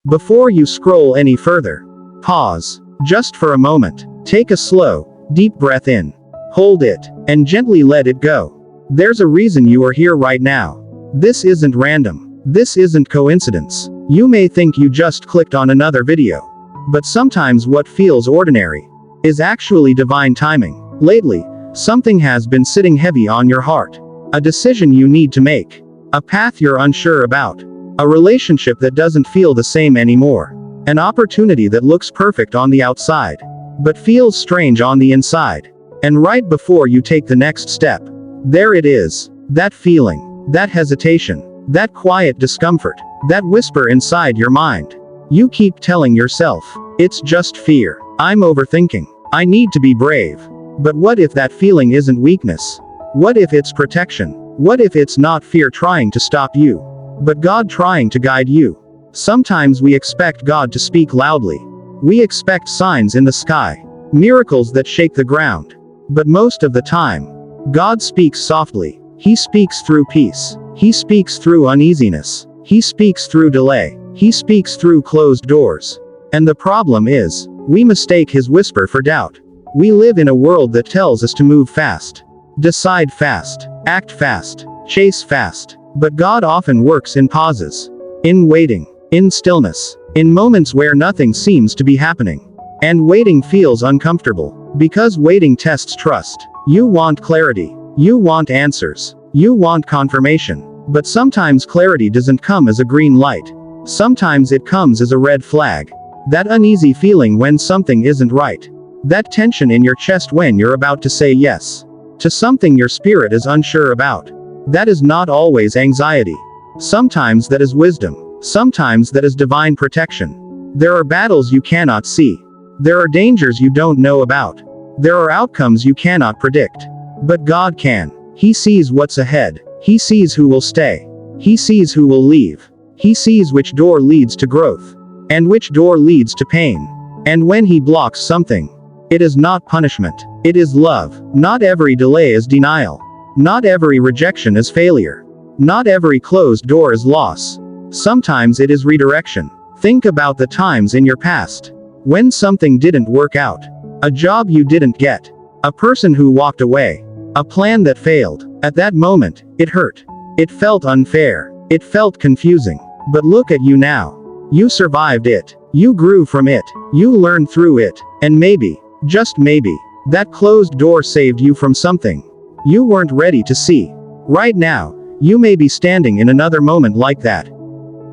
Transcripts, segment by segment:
Before you scroll any further, pause. Just for a moment. Take a slow, deep breath in. Hold it, and gently let it go. There's a reason you are here right now. This isn't random. This isn't coincidence. You may think you just clicked on another video. But sometimes what feels ordinary is actually divine timing. Lately, something has been sitting heavy on your heart. A decision you need to make. A path you're unsure about. A relationship that doesn't feel the same anymore. An opportunity that looks perfect on the outside, but feels strange on the inside. And right before you take the next step, there it is. That feeling, that hesitation, that quiet discomfort, that whisper inside your mind. You keep telling yourself, it's just fear. I'm overthinking. I need to be brave. But what if that feeling isn't weakness? What if it's protection? What if it's not fear trying to stop you, but God trying to guide you? Sometimes we expect God to speak loudly. We expect signs in the sky, miracles that shake the ground. But most of the time, God speaks softly. He speaks through peace. He speaks through uneasiness. He speaks through delay. He speaks through closed doors. And the problem is, we mistake His whisper for doubt. We live in a world that tells us to move fast, decide fast, act fast, chase fast. But God often works in pauses, in waiting, in stillness, in moments where nothing seems to be happening. And waiting feels uncomfortable, because waiting tests trust. You want clarity. You want answers. You want confirmation. But sometimes clarity doesn't come as a green light. Sometimes it comes as a red flag. That uneasy feeling when something isn't right. That tension in your chest when you're about to say yes to something your spirit is unsure about. That is not always anxiety. Sometimes that is wisdom. Sometimes that is divine protection. There are battles you cannot see. There are dangers you don't know about. There are outcomes you cannot predict. But God can. He sees what's ahead. He sees who will stay. He sees who will leave. He sees which door leads to growth, and which door leads to pain. And when He blocks something, it is not punishment. It is love. Not every delay is denial. Not every rejection is failure. Not every closed door is loss. Sometimes it is redirection. Think about the times in your past when something didn't work out. A job you didn't get. A person who walked away. A plan that failed. At that moment, it hurt. It felt unfair. It felt confusing. But look at you now. You survived it. You grew from it. You learned through it. And maybe, just maybe, that closed door saved you from something you weren't ready to see. Right now, you may be standing in another moment like that.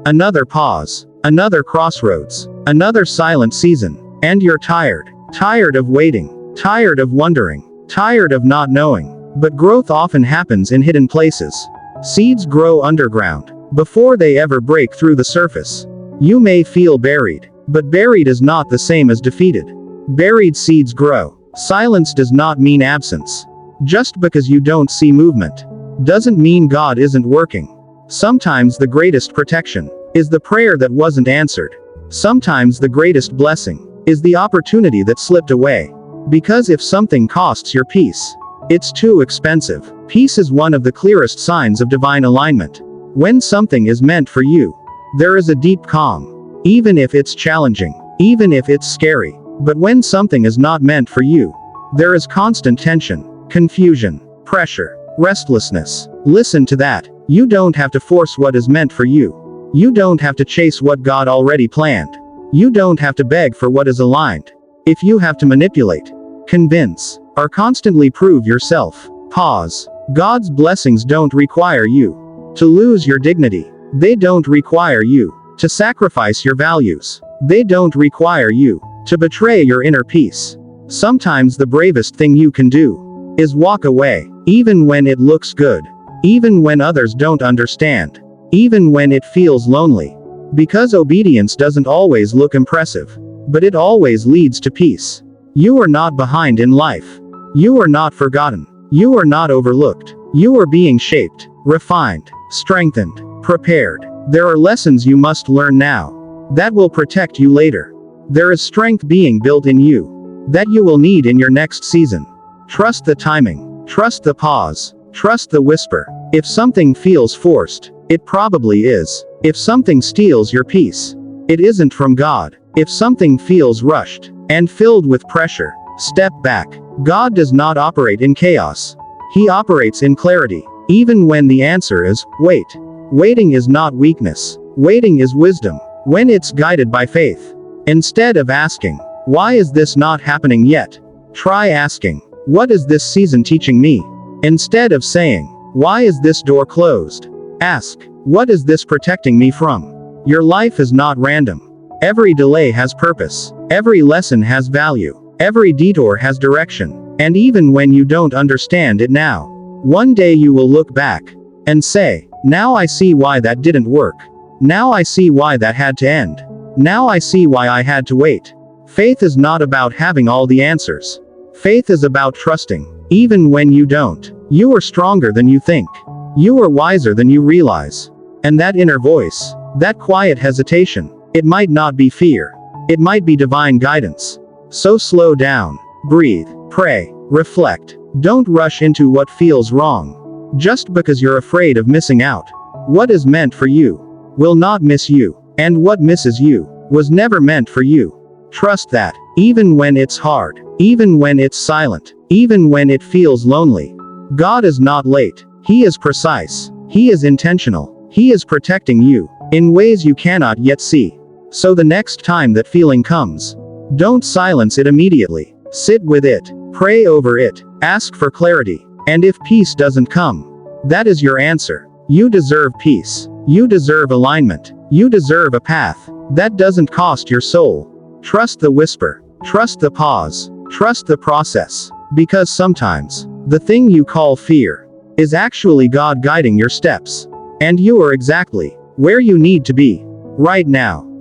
Another pause. Another crossroads. Another silent season. And you're tired. Tired of waiting. Tired of wondering. Tired of not knowing. But growth often happens in hidden places. Seeds grow underground, before they ever break through the surface. You may feel buried, but buried is not the same as defeated. Buried seeds grow. Silence does not mean absence. Just because you don't see movement doesn't mean God isn't working. Sometimes the greatest protection is the prayer that wasn't answered. Sometimes the greatest blessing is the opportunity that slipped away. Because if something costs your peace, it's too expensive. Peace is one of the clearest signs of divine alignment. When something is meant for you, there is a deep calm. Even if it's challenging, even if it's scary. But when something is not meant for you, there is constant tension, confusion, pressure, restlessness. Listen to that. You don't have to force what is meant for you. You don't have to chase what God already planned. You don't have to beg for what is aligned. If you have to manipulate, convince, or constantly prove yourself, pause. God's blessings don't require you to lose your dignity. They don't require you to sacrifice your values. They don't require you to betray your inner peace. Sometimes the bravest thing you can do is walk away, even when it looks good, even when others don't understand, even when it feels lonely. Because obedience doesn't always look impressive, but it always leads to peace. You are not behind in life. You are not forgotten. You are not overlooked. You are being shaped, refined, strengthened, prepared. There are lessons you must learn now that will protect you later. There is strength being built in you that you will need in your next season. Trust the timing. Trust the pause. Trust the whisper. If something feels forced, it probably is. If something steals your peace, it isn't from God. If something feels rushed and filled with pressure, step back. God does not operate in chaos. He operates in clarity. Even when the answer is, wait. Waiting is not weakness. Waiting is wisdom. When it's guided by faith. Instead of asking, why is this not happening yet? Try asking, what is this season teaching me? Instead of saying, why is this door closed? Ask, what is this protecting me from? Your life is not random. Every delay has purpose. Every lesson has value. Every detour has direction. And even when you don't understand it now, one day you will look back and say, now I see why that didn't work. Now I see why that had to end. Now I see why I had to wait. Faith is not about having all the answers. Faith is about trusting, even when you don't. You are stronger than you think. You are wiser than you realize. And that inner voice, that quiet hesitation, it might not be fear. It might be divine guidance. So slow down, breathe, pray, reflect. Don't rush into what feels wrong. Just because you're afraid of missing out. What is meant for you will not miss you. And what misses you was never meant for you. Trust that, even when it's hard, even when it's silent, even when it feels lonely. God is not late. He is precise. He is intentional. He is protecting you in ways you cannot yet see. So the next time that feeling comes, don't silence it immediately. Sit with it. Pray over it. Ask for clarity. And if peace doesn't come, that is your answer. You deserve peace. You deserve alignment. You deserve a path that doesn't cost your soul. Trust the whisper. Trust the pause. Trust the process. Because sometimes, the thing you call fear is actually God guiding your steps. And you are exactly where you need to be right now.